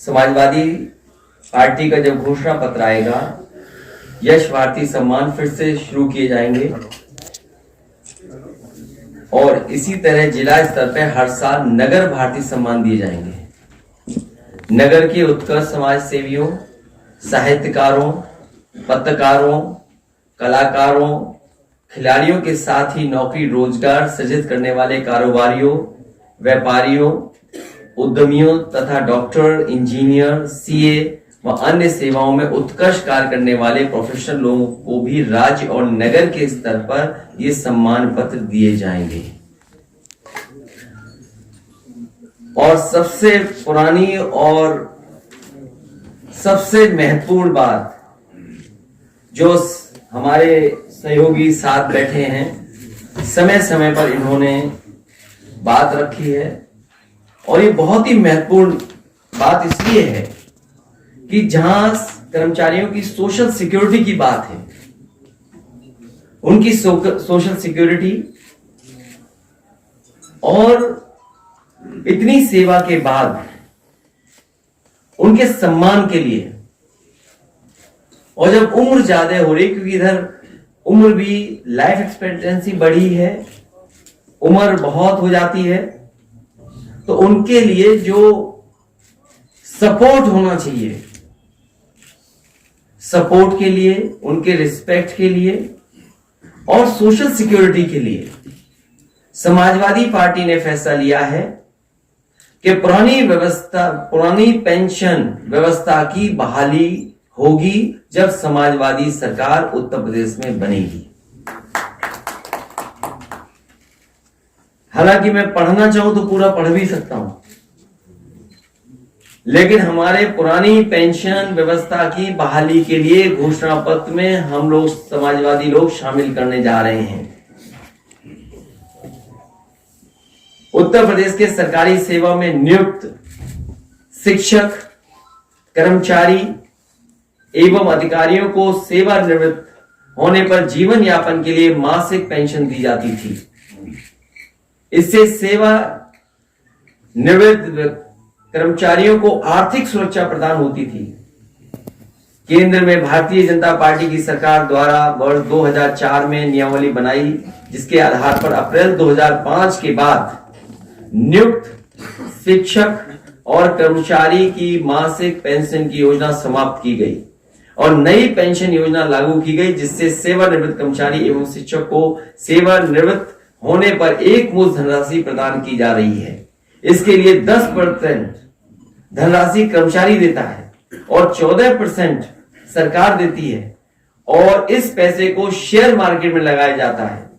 Samajwadi party का जब घोषणा पत्र आएगा, यश भारती सम्मान फिर से शुरू किए जाएंगे और इसी तरह जिला स्तर पर हर साल नगर भारती सम्मान दिए जाएंगे। नगर के उत्कृष्ट समाज सेवियों, साहित्यकारों, पत्रकारों, कलाकारों, खिलाड़ियों के साथ ही नौकरी रोजगार सृजित करने वाले कारोबारियों, व्यापारियों, उद्यमियों तथा डॉक्टर, इंजीनियर, सीए व अन्य सेवाओं में उत्कृष्ट कार्य करने वाले प्रोफेशनल लोगों को भी राज्य और नगर के स्तर पर ये सम्मान पत्र दिए जाएंगे। और सबसे पुरानी और सबसे महत्वपूर्ण बात, जो हमारे सहयोगी साथ बैठे हैं, समय समय पर इन्होंने बात रखी है और ये बहुत ही महत्वपूर्ण बात इसलिए है कि जहां कर्मचारियों की सोशल सिक्योरिटी की बात है, उनकी सोशल सिक्योरिटी और इतनी सेवा के बाद उनके सम्मान के लिए, और जब उम्र ज्यादा हो रही, क्योंकि इधर उम्र भी, लाइफ एक्सपेक्टेंसी बढ़ी है, उम्र बहुत हो जाती है, तो उनके लिए जो सपोर्ट होना चाहिए, सपोर्ट के लिए, उनके रिस्पेक्ट के लिए और सोशल सिक्योरिटी के लिए समाजवादी पार्टी ने फैसला लिया है कि पुरानी पेंशन व्यवस्था की बहाली होगी जब समाजवादी सरकार उत्तर प्रदेश में बनेगी। हालांकि मैं पढ़ना चाहूं तो पूरा पढ़ भी सकता हूं, लेकिन हमारे पुरानी पेंशन व्यवस्था की बहाली के लिए घोषणा पत्र में हम लोग समाजवादी लोग शामिल करने जा रहे हैं। उत्तर प्रदेश के सरकारी सेवा में नियुक्त शिक्षक, कर्मचारी एवं अधिकारियों को सेवानिवृत्त होने पर जीवन यापन के लिए मासिक पेंशन दी जाती थी। इससे सेवा निवृत्त कर्मचारियों को आर्थिक सुरक्षा प्रदान होती थी। केंद्र में भारतीय जनता पार्टी की सरकार द्वारा वर्ष 2004 में नियमावली बनाई, जिसके आधार पर अप्रैल 2005 के बाद नियुक्त शिक्षक और कर्मचारी की मासिक पेंशन की योजना समाप्त की गई और नई पेंशन योजना लागू की गई, जिससे सेवानिवृत्त कर्मचारी एवं शिक्षक को सेवानिवृत्त होने पर एक मुश्त धनराशि प्रदान की जा रही है। इसके लिए 10% धनराशि कर्मचारी देता है और 14% सरकार देती है और इस पैसे को शेयर मार्केट में लगाया जाता है,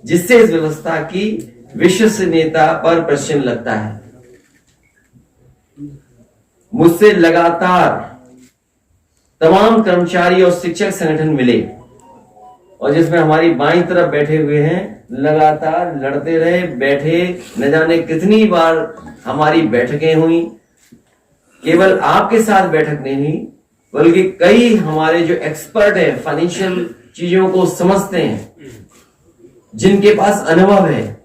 जिससे इस व्यवस्था की विश्वसनीयता पर प्रश्न लगता है। मुझसे लगातार तमाम कर्मचारी और शिक्षक संगठन मिले और जिसमें हमारी बाईं तरफ बैठे हुए हैं, लगातार लड़ते रहे, बैठे, न जाने कितनी बार हमारी बैठकें हुई। केवल आपके साथ बैठक नहीं हुई, बल्कि कई हमारे जो एक्सपर्ट है, फाइनेंशियल चीजों को समझते हैं, जिनके पास अनुभव है,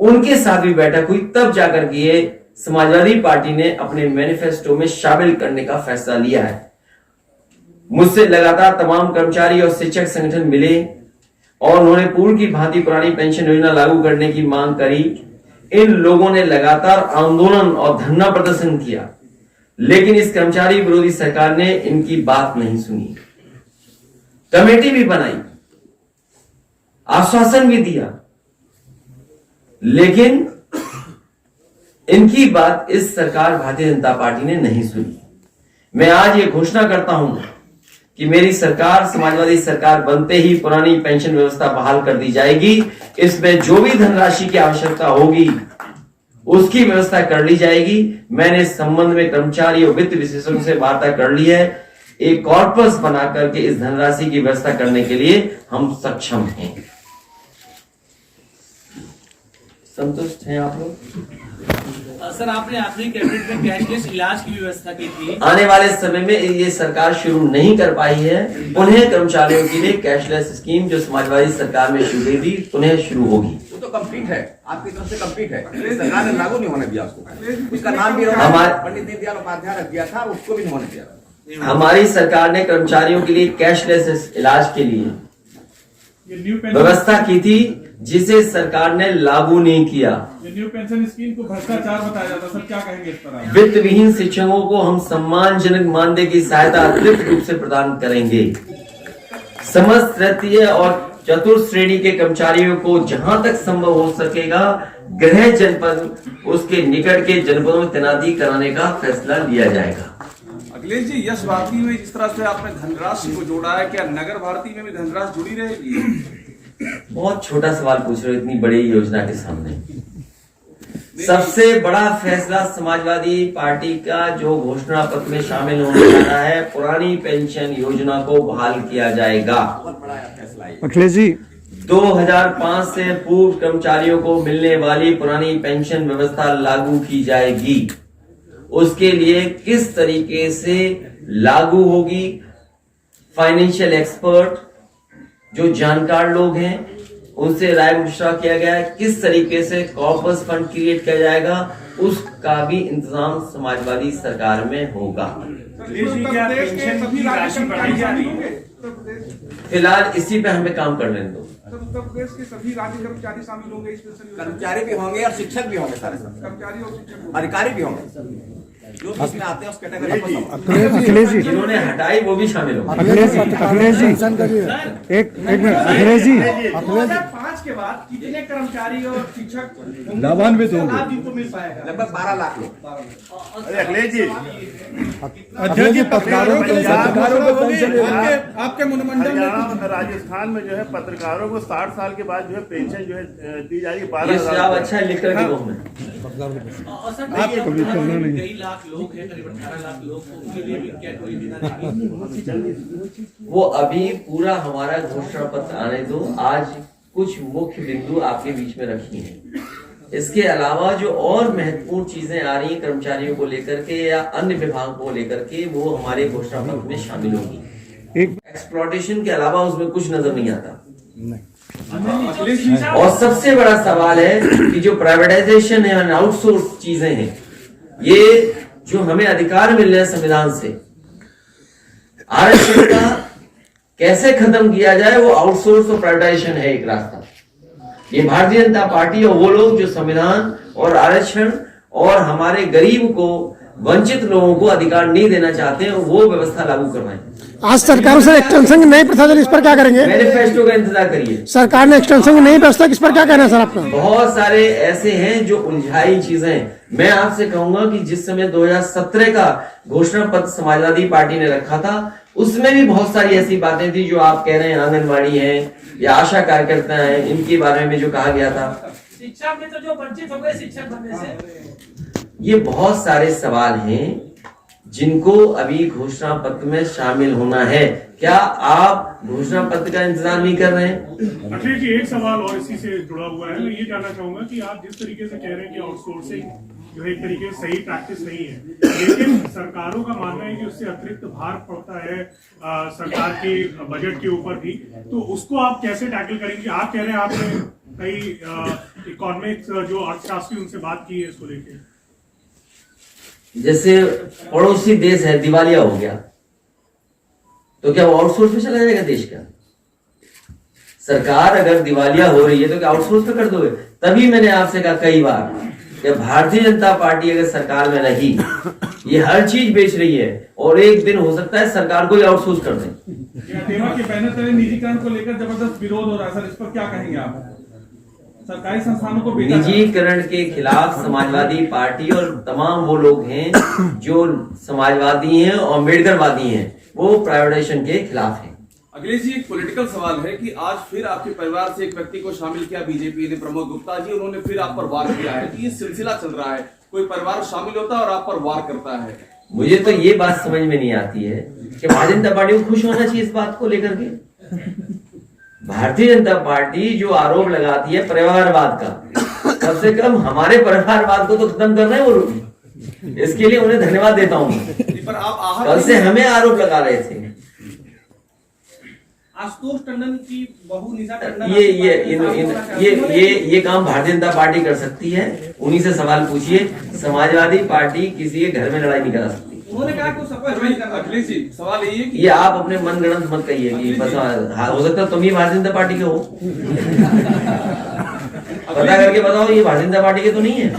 उनके साथ भी बैठक हुई। तब जाकर के ये समाजवादी पार्टी ने अपने मैनिफेस्टो में शामिल करने का फैसला लिया है। मुझसे लगातार तमाम कर्मचारी और शिक्षक संगठन मिले और उन्होंने पूर्व की भांति पुरानी पेंशन योजना लागू करने की मांग करी। इन लोगों ने लगातार आंदोलन और धरना प्रदर्शन किया, लेकिन इस कर्मचारी विरोधी सरकार ने इनकी बात नहीं सुनी। कमेटी भी बनाई, आश्वासन भी दिया, लेकिन इनकी बात इस सरकार भारतीय जनता पार्टी ने नहीं सुनी। मैं आज ये घोषणा करता हूं कि मेरी सरकार, समाजवादी सरकार बनते ही पुरानी पेंशन व्यवस्था बहाल कर दी जाएगी। इसमें जो भी धनराशि की आवश्यकता होगी उसकी व्यवस्था कर ली जाएगी। मैंने इस संबंध में कर्मचारी और वित्त विशेषज्ञों से वार्ता कर ली है। एक कॉर्पस बना करके इस धनराशि की व्यवस्था करने के लिए हम सक्षम हैं। संतुष्ट हैं आप लोग? सर, आपने आखिरी कैबिनेट में कैशलेस इलाज की व्यवस्था की थी। आने वाले समय में ये सरकार शुरू नहीं कर पाई है। उन्हें कर्मचारियों के लिए कैशलेस स्कीम जो समाजवादी सरकार में शुरू हुई थी, उन्हें शुरू होगी। वो तो कंप्लीट है, आपकी तरफ से कंप्लीट है, सरकार ने लागू नहीं होने दिया उसको। उसका नाम भी पंडित दीनदयाल उपाध्याय रख दिया था, उसको भी नहीं होने दिया। हमारी सरकार ने कर्मचारियों के लिए कैशलेस इलाज के लिए व्यवस्था की थी, जिसे सरकार ने लागू नहीं किया। ये न्यू पेंशन स्कीम को भ्रष्टाचार बताया जाता है, सर क्या कहेंगे इस पर आप? वित्त विहीन शिक्षकों को हम सम्मानजनक मानदेय की सहायता अतिरिक्त रूप से प्रदान करेंगे। समस्त तृतीय और चतुर्थ श्रेणी के कर्मचारियों को जहां तक संभव हो सकेगा गृह जनपद उसके निकट के जनपदों में तैनाती कराने का फैसला लिया जाएगा। अखिलेश जी, यश भारती में जिस तरह से आपने धनराशि को जोड़ा है, क्या नगर भारती में भी धनराशि जुड़ी रहेगी? बहुत छोटा सवाल पूछ रहे हो इतनी बड़ी योजना के सामने। सबसे बड़ा फैसला समाजवादी पार्टी का जो घोषणा पत्र में शामिल होने जा रहा है, पुरानी पेंशन योजना को बहाल किया जाएगा। अखिलेश जी, 2005 से पूर्व कर्मचारियों को मिलने वाली पुरानी पेंशन व्यवस्था लागू की जाएगी। उसके लिए किस तरीके से लागू होगी, फाइनेंशियल एक्सपर्ट जो जानकार लोग हैं उनसे राय मशवरा किया गया है। किस तरीके से कॉर्पस फंड क्रिएट किया जाएगा, उसका भी इंतजाम समाजवादी सरकार में होगा। अखिलेश जी, क्या पेंशन की राशि बढ़ाई जा रही है? फिलहाल इसी पे हमें काम कर लेने दो। उत्तर प्रदेश के सभी राज्य कर्मचारी शामिल होंगे इस पेंशन योजना? कर्मचारी भी होंगे और शिक्षक भी होंगे, सारे कर्मचारी और शिक्षक अधिकारी भी होंगे, जो इसमें आते हैं उस कैटेगरी को। अखिलेश जी, जिन्होंने हटाई वो भी शामिल होंगे। अखिलेश जी, एक मिनट, अखिलेश जी, 2005 के बाद कितने कर्मचारी और शिक्षक लाभान्वित होंगे? लाभ जिनको मिल पाएगा? लगभग 12 लाख लोग। अखिलेश जी, अध्यक्ष जी, पत्रकारों को पेंशन आपके मंत्रिमंडल हरियाणा राजस्थान में जो है पत्रकारों को 60 साल के बाद जो है पेंशन जो है दी जाएगी ये 12,000। सुझाव अच्छा है, लिख करके दो हमें। और सर कई लाख लोग हैं, करीब 18 लाख लोग, उनके लिए भी क्या कोई वो अभी पूरा हमारा घोषणा पत्र आने दो। आज कुछ मुख्य बिंदु आपके बीच में रखी हैं। इसके अलावा जो और महत्वपूर्ण चीजें आ रही हैं कर्मचारियों को लेकर के या अन्य विभागों को लेकर के, वो हमारे घोषणा पत्र में शामिल होगी। एक्सप्लॉयटेशन के अलावा उसमें कुछ नजर नहीं आता। और सबसे बड़ा सवाल है कि जो प्राइवेटाइजेशन है और आउटसोर्स चीजें हैं, ये जो हमें अधिकार मिल रहे हैं संविधान से, आरक्षण का कैसे खत्म किया जाए, वो आउटसोर्स और प्राइवेटाइजेशन है एक रास्ता। ये भारतीय जनता पार्टी और वो लोग जो संविधान और आरक्षण और हमारे गरीब को, वंचित लोगों को अधिकार नहीं देना चाहते हैं, वो व्यवस्था लागू कर रहे हैं। आज सरकार से एक्सटेंशन की नई प्रथा चली, इस पर क्या करेंगे? मैनिफेस्टो का इंतजार करिए। सरकार ने एक्सटेंशन की नई व्यवस्था, इस पर क्या कहना है सर आपका? बहुत सारे ऐसे हैं जो उलझाई चीजें हैं। मैं आपसे कहूंगा कि जिस समय 2017 का घोषणा पत्र समाजवादी पार्टी ने रखा था, उसमें भी बहुत सारी ऐसी बातें थी जो आप कह रहे हैं, आंगनबाड़ी है या आशा कार्यकर्ता है, इनके बारे में जो कहा गया था। शिक्षा में तो जो वंचित हो गए शिक्षक बनने से, ये बहुत सारे सवाल हैं जिनको अभी घोषणा पत्र में शामिल होना है। क्या आप घोषणा पत्र का इंतजार नहीं कर रहे हैं? अखिलेश जी, एक सवाल और इसी से जुड़ा हुआ है। मैं ये जानना चाहूंगा कि आप जिस तरीके से कह रहे हैं कि आउटसोर्सिंग जो है एक तरीके से सही प्रैक्टिस नहीं है, लेकिन सरकारों का मानना है कि उससे अतिरिक्त भार पड़ता है सरकार के बजट के ऊपर भी, तो उसको आप कैसे टैकल करेंगे? आप कह रहे हैं आपने कई इकोनॉमिक्स जो अर्थशास्त्री उनसे बात की है इसको लेकर। जैसे पड़ोसी देश है, दिवालिया हो गया, तो क्या वो आउटसोर्स पे चला जाएगा देश का? सरकार अगर दिवालिया हो रही है तो क्या आउटसोर्स पे कर दोगे? तभी मैंने आपसे कहा कई बार कि भारतीय जनता पार्टी अगर सरकार में रही, ये हर चीज बेच रही है और एक दिन हो सकता है सरकार को ही आउटसोर्स कर दें। के बैनर तले निजीकरण को लेकर जबरदस्त विरोध हो रहा है सर, इस पर क्या कहेंगे आप? सरकारी संस्थानों को निजीकरण के खिलाफ समाजवादी पार्टी और तमाम वो लोग हैं जो समाजवादी हैं और अम्बेडकरवादी हैं, वो प्राइवेटाइजेशन के खिलाफ हैं। अखिलेश जी, एक पॉलिटिकल सवाल है कि आज फिर आपके परिवार से एक व्यक्ति को शामिल किया बीजेपी ने, प्रमोद गुप्ता जी, उन्होंने फिर आप पर वार किया है। कि ये सिलसिला चल रहा है, कोई परिवार शामिल होता है और आप पर वार करता है। मुझे तो ये बात समझ में नहीं आती है कि भारतीय जनता पार्टी को खुश होना चाहिए इस बात को लेकर के। भारतीय जनता पार्टी जो आरोप लगाती है परिवारवाद का, कम से कम हमारे परिवारवाद को तो खत्म कर रहे हैं वो लोग। इसके लिए उन्हें धन्यवाद देता हूं। पर आप कल से हमें आरोप लगा रहे थे। आशुतोष टंडन की बहू निशा टंडन ये काम भारतीय जनता पार्टी कर सकती है। उन्हीं से सवाल पूछिए। समाजवादी पार्टी किसी के घर में लड़ाई नहीं करा सकती। उन्होंने कहा कि अखिलेश जी, सवाल यही है कि ये आप अपने मनगढ़ंत मत कहिए कि बस हो सकता है तुम ही भारतीय जनता पार्टी के हो। पता करके बताओ ये भारतीय जनता पार्टी के तो नहीं है।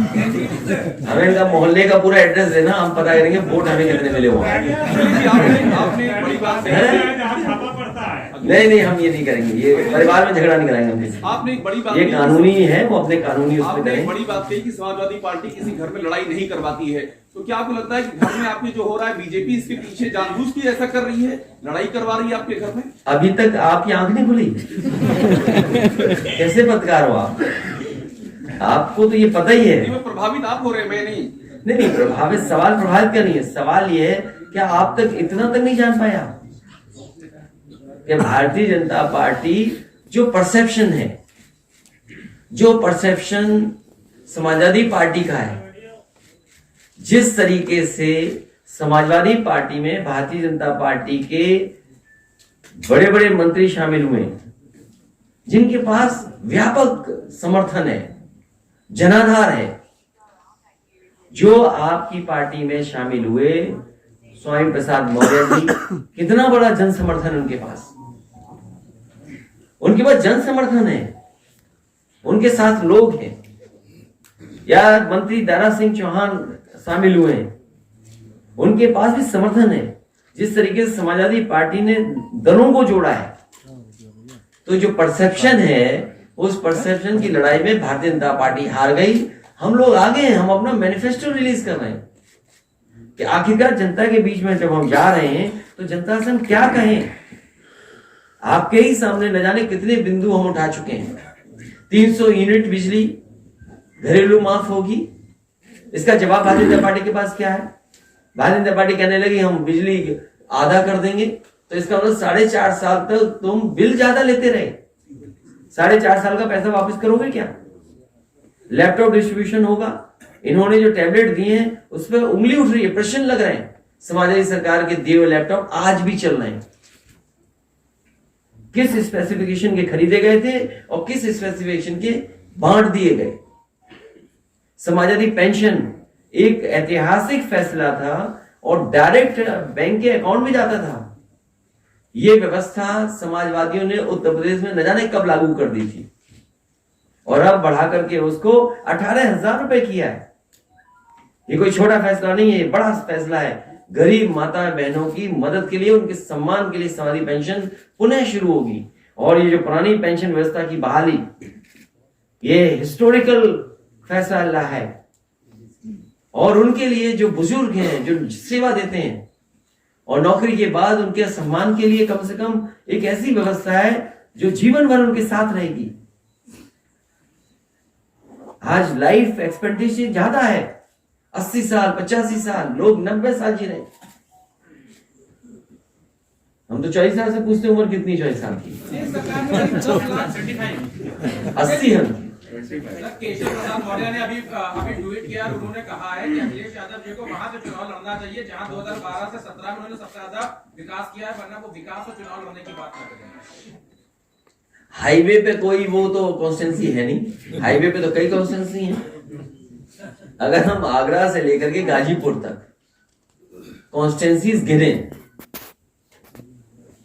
हमें इनका मोहल्ले का पूरा एड्रेस देना, हम पता करेंगे वोट हमें कितने मिले हुए। आपने बड़ी बात कही। छापा पड़ता है। नहीं, हम ये नहीं करेंगे। ये परिवार में झगड़ा नहीं कराएंगे हम किसी। आपने एक बड़ी बात ये कही। कानूनी है, वो अपने कानूनी उसमें आपने एक करें। बड़ी बात कही कि समाजवादी पार्टी किसी घर में लड़ाई नहीं करवाती है, तो क्या आपको लगता है कि घर में आपके जो हो रहा है बीजेपी इसके पीछे जानबूझ के ऐसा कर रही है, लड़ाई करवा रही है आपके घर में? अभी तक आपकी आंख नहीं खुली। कैसे पत्रकार हो आप? आपको तो ये पता ही है। मैं प्रभावित आप हो रहे हैं, मैं नहीं। नहीं, प्रभावित सवाल प्रभावित का नहीं है। सवाल ये है क्या आप तक इतना तक नहीं जान पाया कि भारतीय जनता पार्टी जो परसेप्शन समाजवादी पार्टी का है, जिस तरीके से समाजवादी पार्टी में भारतीय जनता पार्टी के बड़े बड़े मंत्री शामिल हुए, जिनके पास व्यापक समर्थन है, जनाधार है, जो आपकी पार्टी में शामिल हुए स्वामी प्रसाद मौर्य जी, कितना बड़ा जन समर्थन उनके पास जन समर्थन है, उनके साथ लोग हैं। या मंत्री दारा सिंह चौहान शामिल हुए हैं, उनके पास भी समर्थन है। जिस तरीके से समाजवादी पार्टी ने दलों को जोड़ा है, तो जो परसेप्शन है, उस परसेप्शन की लड़ाई में भारतीय जनता पार्टी हार गई। हम लोग आगे हैं, हम अपना मैनिफेस्टो रिलीज कर रहे हैं कि आखिरकार जनता के बीच में जब हम जा रहे हैं तो जनता से हम क्या कहें। आपके ही सामने न जाने कितने बिंदु हम उठा चुके हैं। 300 यूनिट बिजली घरेलू माफ होगी, इसका जवाब भारतीय जनता पार्टी के पास क्या है? भारतीय जनता पार्टी कहने लगी हम बिजली आधा कर देंगे, तो इसका मतलब 4.5 साल तक तुम बिल ज्यादा लेते रहे। 4.5 साल का पैसा वापस करोगे क्या? लैपटॉप डिस्ट्रीब्यूशन होगा। इन्होंने जो टैबलेट दिए हैं उस पर उंगली उठ रही है, प्रश्न लग रहे हैं। समाजवादी सरकार के दिए हुए लैपटॉप आज भी चल रहे हैं। किस स्पेसिफिकेशन के खरीदे गए थे और किस स्पेसिफिकेशन के बांट दिए गए? समाजवादी पेंशन एक ऐतिहासिक फैसला था और डायरेक्ट बैंक के अकाउंट में जाता था। यह व्यवस्था समाजवादियों ने उत्तर प्रदेश में न जाने कब लागू कर दी थी और अब बढ़ा करके उसको 18,000 रुपए किया है। ये कोई छोटा फैसला नहीं है, ये बड़ा फैसला है। गरीब माता बहनों की मदद के लिए, उनके सम्मान के लिए समाजवादी पेंशन पुनः शुरू होगी। और ये जो पुरानी पेंशन व्यवस्था की बहाली, ये हिस्टोरिकल फैसला है। और उनके लिए जो बुजुर्ग हैं, जो सेवा देते हैं और नौकरी के बाद उनके सम्मान के लिए कम से कम एक ऐसी व्यवस्था है जो जीवन भर उनके साथ रहेगी। आज लाइफ एक्सपेक्टेंसी ज्यादा है, 80 साल 85 साल, लोग 90 साल जी रहे। हम तो 40 साल से पूछते उम्र कितनी? 40 साल की 80 हम। केशव प्रसाद मौर्य ने अभी ट्वीट किया और उन्होंने कहा है कि अखिलेश यादव जी को वहां से चुनाव लड़ना चाहिए जहां 2012 से 17 में उन्होंने सबसे ज्यादा विकास किया है, वरना वो विकास और चुनाव लड़ने की बात कर रहे हैं। हाईवे पे कोई वो तो कॉन्स्टेंसी है नहीं। हाईवे पे तो कई कॉन्स्टेंसी हैं। अगर हम आगरा से लेकर के गाजीपुर तक कॉन्स्टेंसीज गिने,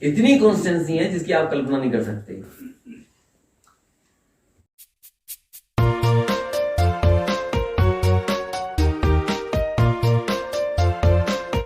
इतनी कॉन्स्टेंसी है जिसकी आप कल्पना नहीं कर सकते।